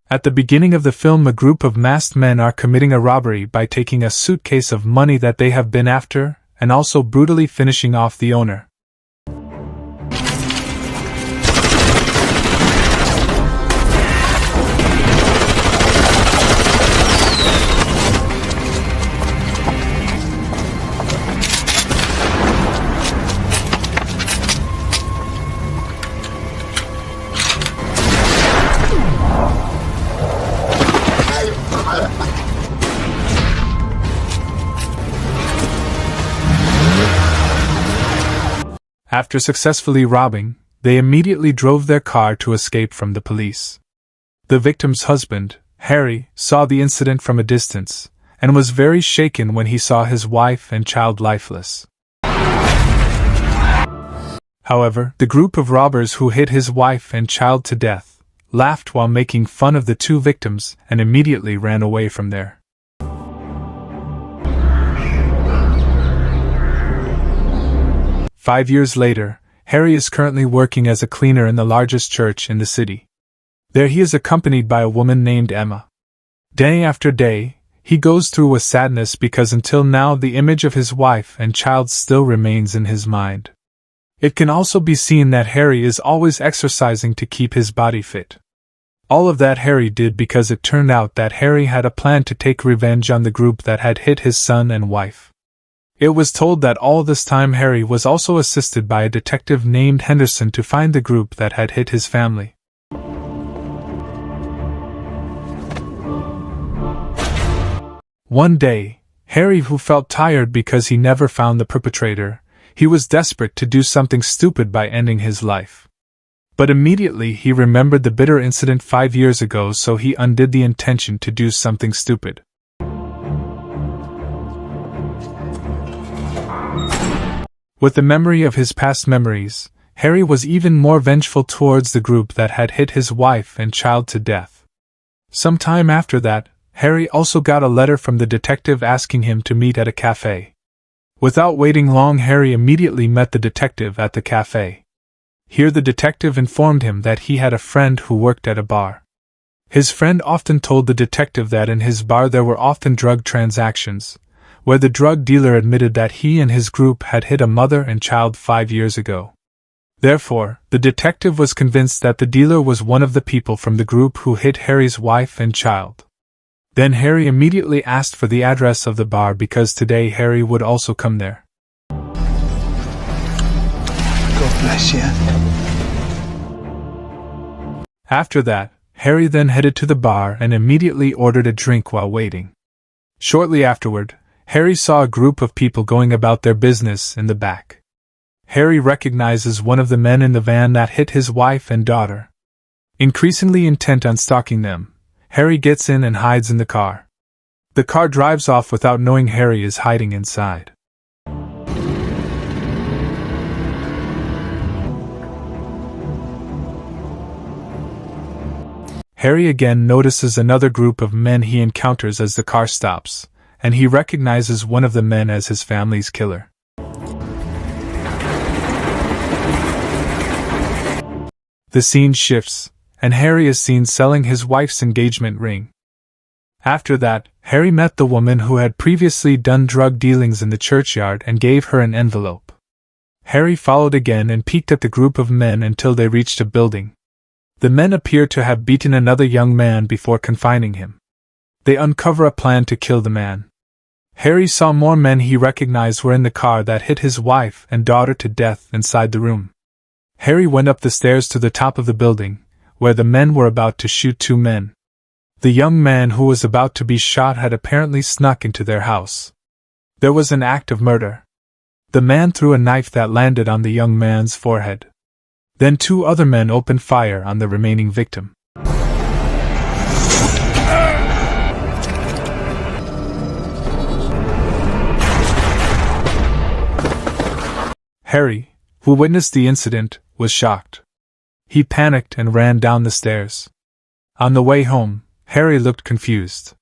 At the beginning of the film, a group of masked men are committing a robbery by taking a suitcase of money that they have been after, and also brutally finishing off the owner. After successfully robbing, they immediately drove their car to escape from the police. The victim's husband, Harry, saw the incident from a distance, and was very shaken when he saw his wife and child lifeless. However, the group of robbers who hit his wife and child to death laughed while making fun of the two victims and immediately ran away from there. Five years later, Harry is currently working as a cleaner in the largest church in the city. There he is accompanied by a woman named Emma. Day after day, he goes through with sadness because until now the image of his wife and child still remains in his mind. It can also be seen that Harry is always exercising to keep his body fit. All of that Harry did because it turned out that Harry had a plan to take revenge on the group that had hit his son and wife. It was told that all this time Harry was also assisted by a detective named Henderson to find the group that had hit his family. One day, Harry, who felt tired because he never found the perpetrator, he was desperate to do something stupid by ending his life. But immediately he remembered the bitter incident 5 years ago, so he undid the intention to do something stupid. With the memory of his past memories, Harry was even more vengeful towards the group that had hit his wife and child to death. Some time after that, Harry also got a letter from the detective asking him to meet at a cafe. Without waiting long, Harry immediately met the detective at the cafe. Here the detective informed him that he had a friend who worked at a bar. His friend often told the detective that in his bar there were often drug transactions, where the drug dealer admitted that he and his group had hit a mother and child 5 years ago. Therefore, the detective was convinced that the dealer was one of the people from the group who hit Harry's wife and child. Then Harry immediately asked for the address of the bar because today Harry would also come there. God bless you. After that, Harry then headed to the bar and immediately ordered a drink while waiting. Shortly afterward, Harry saw a group of people going about their business in the back. Harry recognizes one of the men in the van that hit his wife and daughter. Increasingly intent on stalking them, Harry gets in and hides in the car. The car drives off without knowing Harry is hiding inside. Harry again notices another group of men he encounters as the car stops, and he recognizes one of the men as his family's killer. The scene shifts, and Harry is seen selling his wife's engagement ring. After that, Harry met the woman who had previously done drug dealings in the churchyard and gave her an envelope. Harry followed again and peeked at the group of men until they reached a building. The men appear to have beaten another young man before confining him. They uncover a plan to kill the man. Harry saw more men he recognized were in the car that hit his wife and daughter to death inside the room. Harry went up the stairs to the top of the building, where the men were about to shoot 2 men. The young man who was about to be shot had apparently snuck into their house. There was an act of murder. The man threw a knife that landed on the young man's forehead. Then 2 other men opened fire on the remaining victim. Harry, who witnessed the incident, was shocked. He panicked and ran down the stairs. On the way home, Harry looked confused.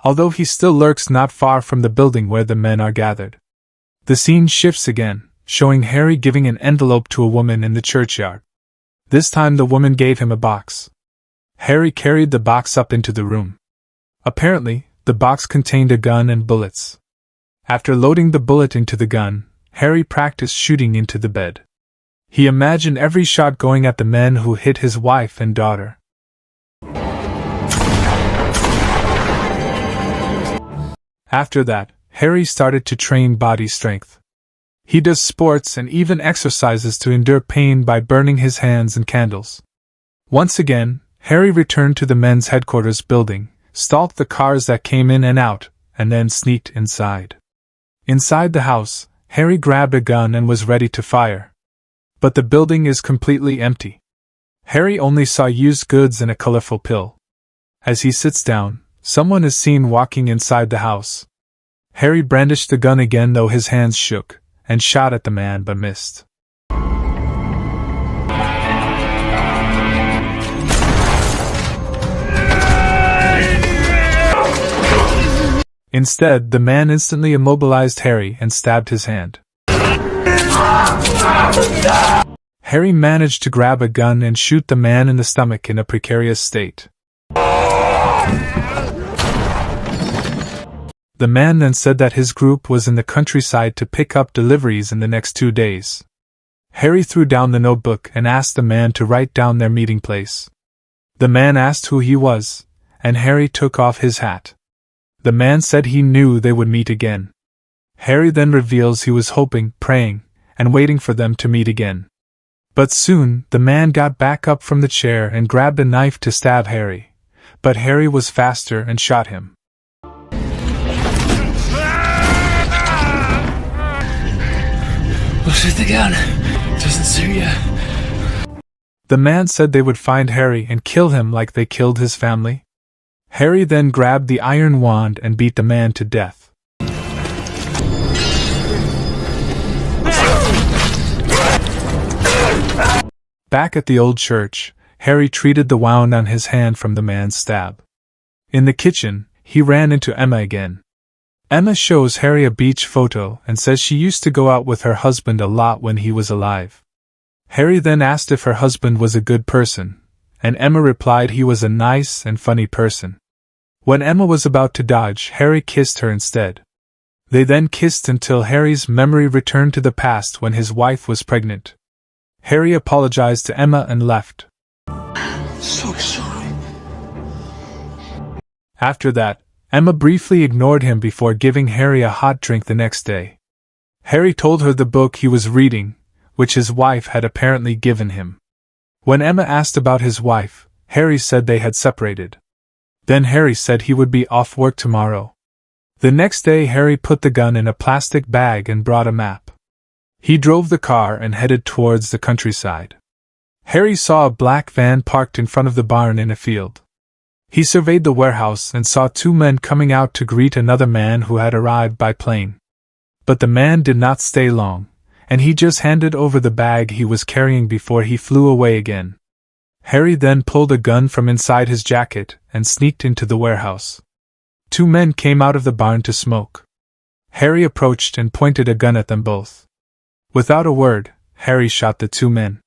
Although he still lurks not far from the building where the men are gathered. The scene shifts again, showing Harry giving an envelope to a woman in the churchyard. This time the woman gave him a box. Harry carried the box up into the room. Apparently, the box contained a gun and bullets. After loading the bullet into the gun, Harry practiced shooting into the bed. He imagined every shot going at the men who hit his wife and daughter. After that, Harry started to train body strength. He does sports and even exercises to endure pain by burning his hands in candles. Once again, Harry returned to the men's headquarters building, stalked the cars that came in and out, and then sneaked inside. Inside the house, Harry grabbed a gun and was ready to fire. But the building is completely empty. Harry only saw used goods and a colorful pill. As he sits down, someone is seen walking inside the house. Harry brandished the gun again though his hands shook, and shot at the man but missed. Instead, the man instantly immobilized Harry and stabbed his hand. Harry managed to grab a gun and shoot the man in the stomach in a precarious state. The man then said that his group was in the countryside to pick up deliveries in the next 2 days. Harry threw down the notebook and asked the man to write down their meeting place. The man asked who he was, and Harry took off his hat. The man said he knew they would meet again. Harry then reveals he was hoping, praying, and waiting for them to meet again. But soon, the man got back up from the chair and grabbed a knife to stab Harry. But Harry was faster and shot him. We'll shoot the gun. Doesn't suit you. The man said they would find Harry and kill him like they killed his family. Harry then grabbed the iron wand and beat the man to death. Back at the old church, Harry treated the wound on his hand from the man's stab. In the kitchen, he ran into Emma again. Emma shows Harry a beach photo and says she used to go out with her husband a lot when he was alive. Harry then asked if her husband was a good person, and Emma replied he was a nice and funny person. When Emma was about to dodge, Harry kissed her instead. They then kissed until Harry's memory returned to the past when his wife was pregnant. Harry apologized to Emma and left. So sorry. After that, Emma briefly ignored him before giving Harry a hot drink the next day. Harry told her the book he was reading, which his wife had apparently given him. When Emma asked about his wife, Harry said they had separated. Then Harry said he would be off work tomorrow. The next day Harry put the gun in a plastic bag and brought a map. He drove the car and headed towards the countryside. Harry saw a black van parked in front of the barn in a field. He surveyed the warehouse and saw 2 men coming out to greet another man who had arrived by plane. But the man did not stay long, and he just handed over the bag he was carrying before he flew away again. Harry then pulled a gun from inside his jacket and sneaked into the warehouse. 2 men came out of the barn to smoke. Harry approached and pointed a gun at them both. Without a word, Harry shot the 2 men.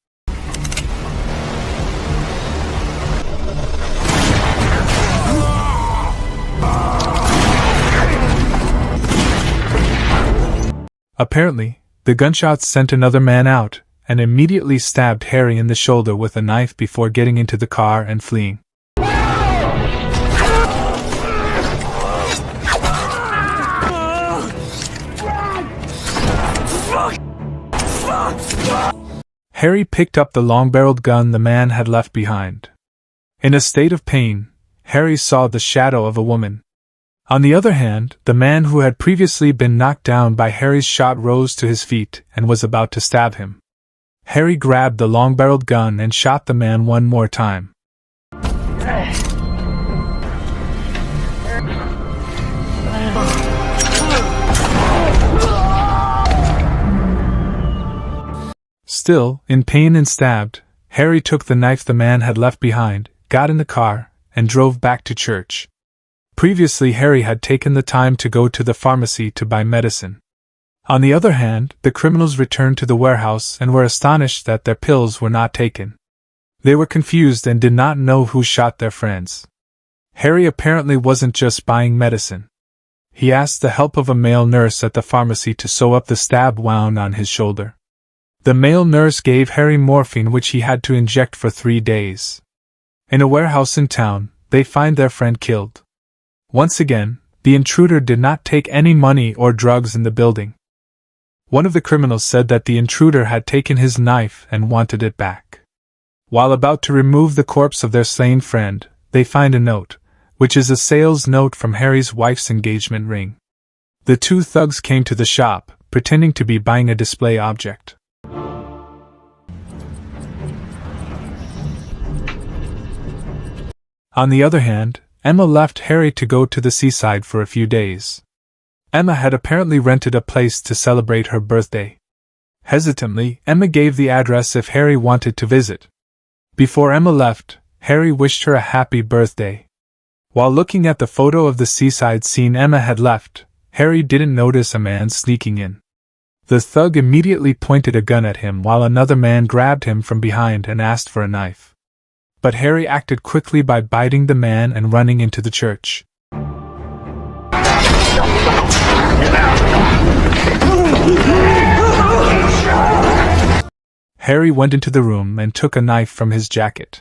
Apparently, the gunshots sent another man out, and immediately stabbed Harry in the shoulder with a knife before getting into the car and fleeing. Harry picked up the long-barreled gun the man had left behind. In a state of pain, Harry saw the shadow of a woman. On the other hand, the man who had previously been knocked down by Harry's shot rose to his feet and was about to stab him. Harry grabbed the long-barreled gun and shot the man one more time. Still, in pain and stabbed, Harry took the knife the man had left behind, got in the car, and drove back to church. Previously, Harry had taken the time to go to the pharmacy to buy medicine. On the other hand, the criminals returned to the warehouse and were astonished that their pills were not taken. They were confused and did not know who shot their friends. Harry apparently wasn't just buying medicine. He asked the help of a male nurse at the pharmacy to sew up the stab wound on his shoulder. The male nurse gave Harry morphine which he had to inject for 3 days. In a warehouse in town, they find their friend killed. Once again, the intruder did not take any money or drugs in the building. One of the criminals said that the intruder had taken his knife and wanted it back. While about to remove the corpse of their slain friend, they find a note, which is a sales note from Harry's wife's engagement ring. The two thugs came to the shop, pretending to be buying a display object. On the other hand, Emma left Harry to go to the seaside for a few days. Emma had apparently rented a place to celebrate her birthday. Hesitantly, Emma gave the address if Harry wanted to visit. Before Emma left, Harry wished her a happy birthday. While looking at the photo of the seaside scene Emma had left, Harry didn't notice a man sneaking in. The thug immediately pointed a gun at him while another man grabbed him from behind and asked for a knife. But Harry acted quickly by biting the man and running into the church. Harry went into the room and took a knife from his jacket.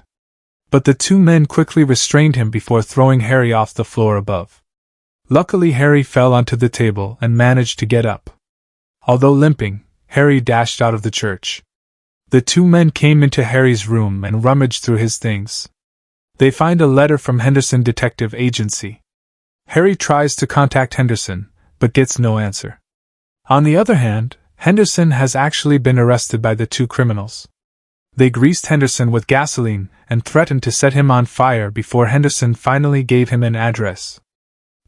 But the two men quickly restrained him before throwing Harry off the floor above. Luckily, Harry fell onto the table and managed to get up. Although limping, Harry dashed out of the church. The two men came into Harry's room and rummaged through his things. They find a letter from Henderson Detective Agency. Harry tries to contact Henderson, but gets no answer. On the other hand, Henderson has actually been arrested by the two criminals. They greased Henderson with gasoline and threatened to set him on fire before Henderson finally gave him an address.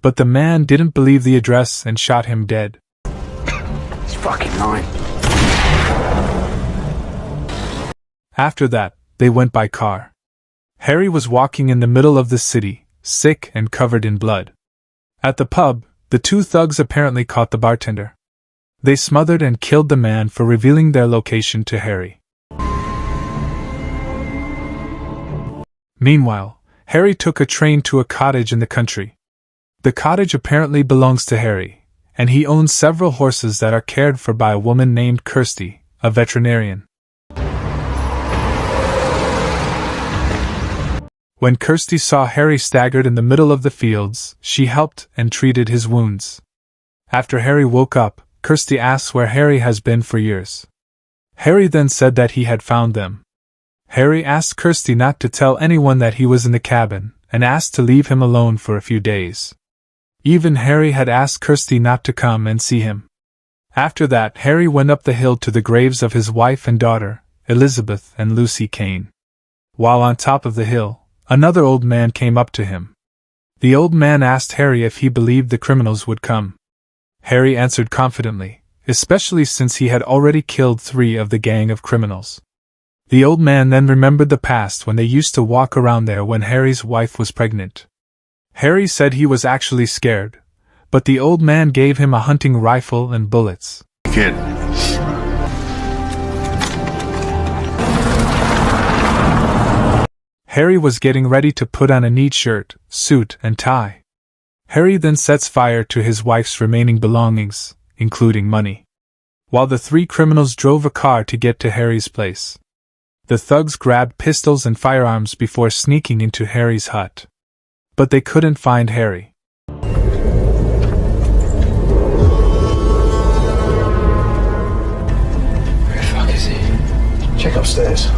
But the man didn't believe the address and shot him dead. He's fucking lying. After that, they went by car. Harry was walking in the middle of the city, sick and covered in blood. At the pub, the two thugs apparently caught the bartender. They smothered and killed the man for revealing their location to Harry. Meanwhile, Harry took a train to a cottage in the country. The cottage apparently belongs to Harry, and he owns several horses that are cared for by a woman named Kirsty, a veterinarian. When Kirsty saw Harry staggered in the middle of the fields, she helped and treated his wounds. After Harry woke up, Kirsty asks where Harry has been for years. Harry then said that he had found them. Harry asked Kirsty not to tell anyone that he was in the cabin, and asked to leave him alone for a few days. Even Harry had asked Kirsty not to come and see him. After that, Harry went up the hill to the graves of his wife and daughter, Elizabeth and Lucy Kane. While on top of the hill, another old man came up to him. The old man asked Harry if he believed the criminals would come. Harry answered confidently, especially since he had already killed 3 of the gang of criminals. The old man then remembered the past when they used to walk around there when Harry's wife was pregnant. Harry said he was actually scared, but the old man gave him a hunting rifle and bullets. Kid. Harry was getting ready to put on a neat shirt, suit, and tie. Harry then sets fire to his wife's remaining belongings, including money. While the 3 criminals drove a car to get to Harry's place. The thugs grabbed pistols and firearms before sneaking into Harry's hut. But they couldn't find Harry. Where the fuck is he? Check upstairs.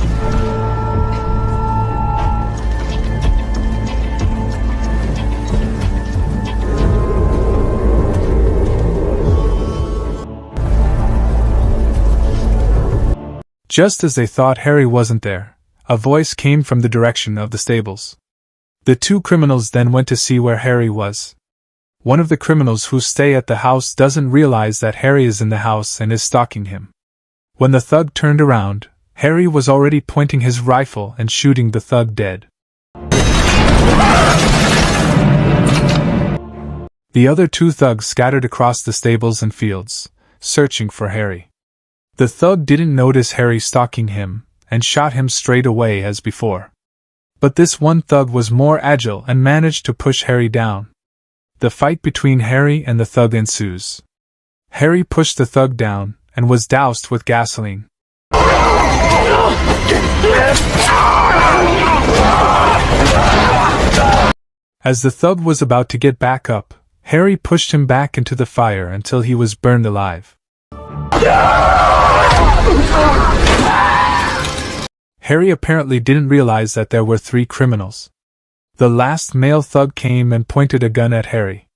Just as they thought Harry wasn't there, a voice came from the direction of the stables. The 2 criminals then went to see where Harry was. One of the criminals who stay at the house doesn't realize that Harry is in the house and is stalking him. When the thug turned around, Harry was already pointing his rifle and shooting the thug dead. The other 2 thugs scattered across the stables and fields, searching for Harry. The thug didn't notice Harry stalking him, and shot him straight away as before. But this one thug was more agile and managed to push Harry down. The fight between Harry and the thug ensues. Harry pushed the thug down and was doused with gasoline. As the thug was about to get back up, Harry pushed him back into the fire until he was burned alive. Harry apparently didn't realize that there were 3 criminals. The last male thug came and pointed a gun at Harry.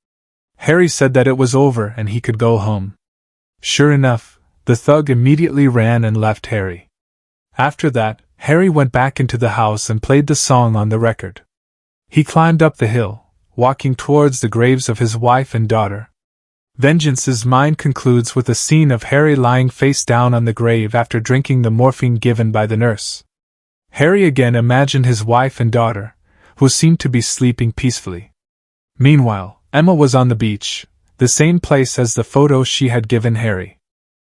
Harry said that it was over and he could go home. Sure enough, the thug immediately ran and left Harry. After that, Harry went back into the house and played the song on the record. He climbed up the hill, walking towards the graves of his wife and daughter. Vengeance's mind concludes with a scene of Harry lying face down on the grave after drinking the morphine given by the nurse. Harry again imagined his wife and daughter, who seemed to be sleeping peacefully. Meanwhile, Emma was on the beach, the same place as the photo she had given Harry.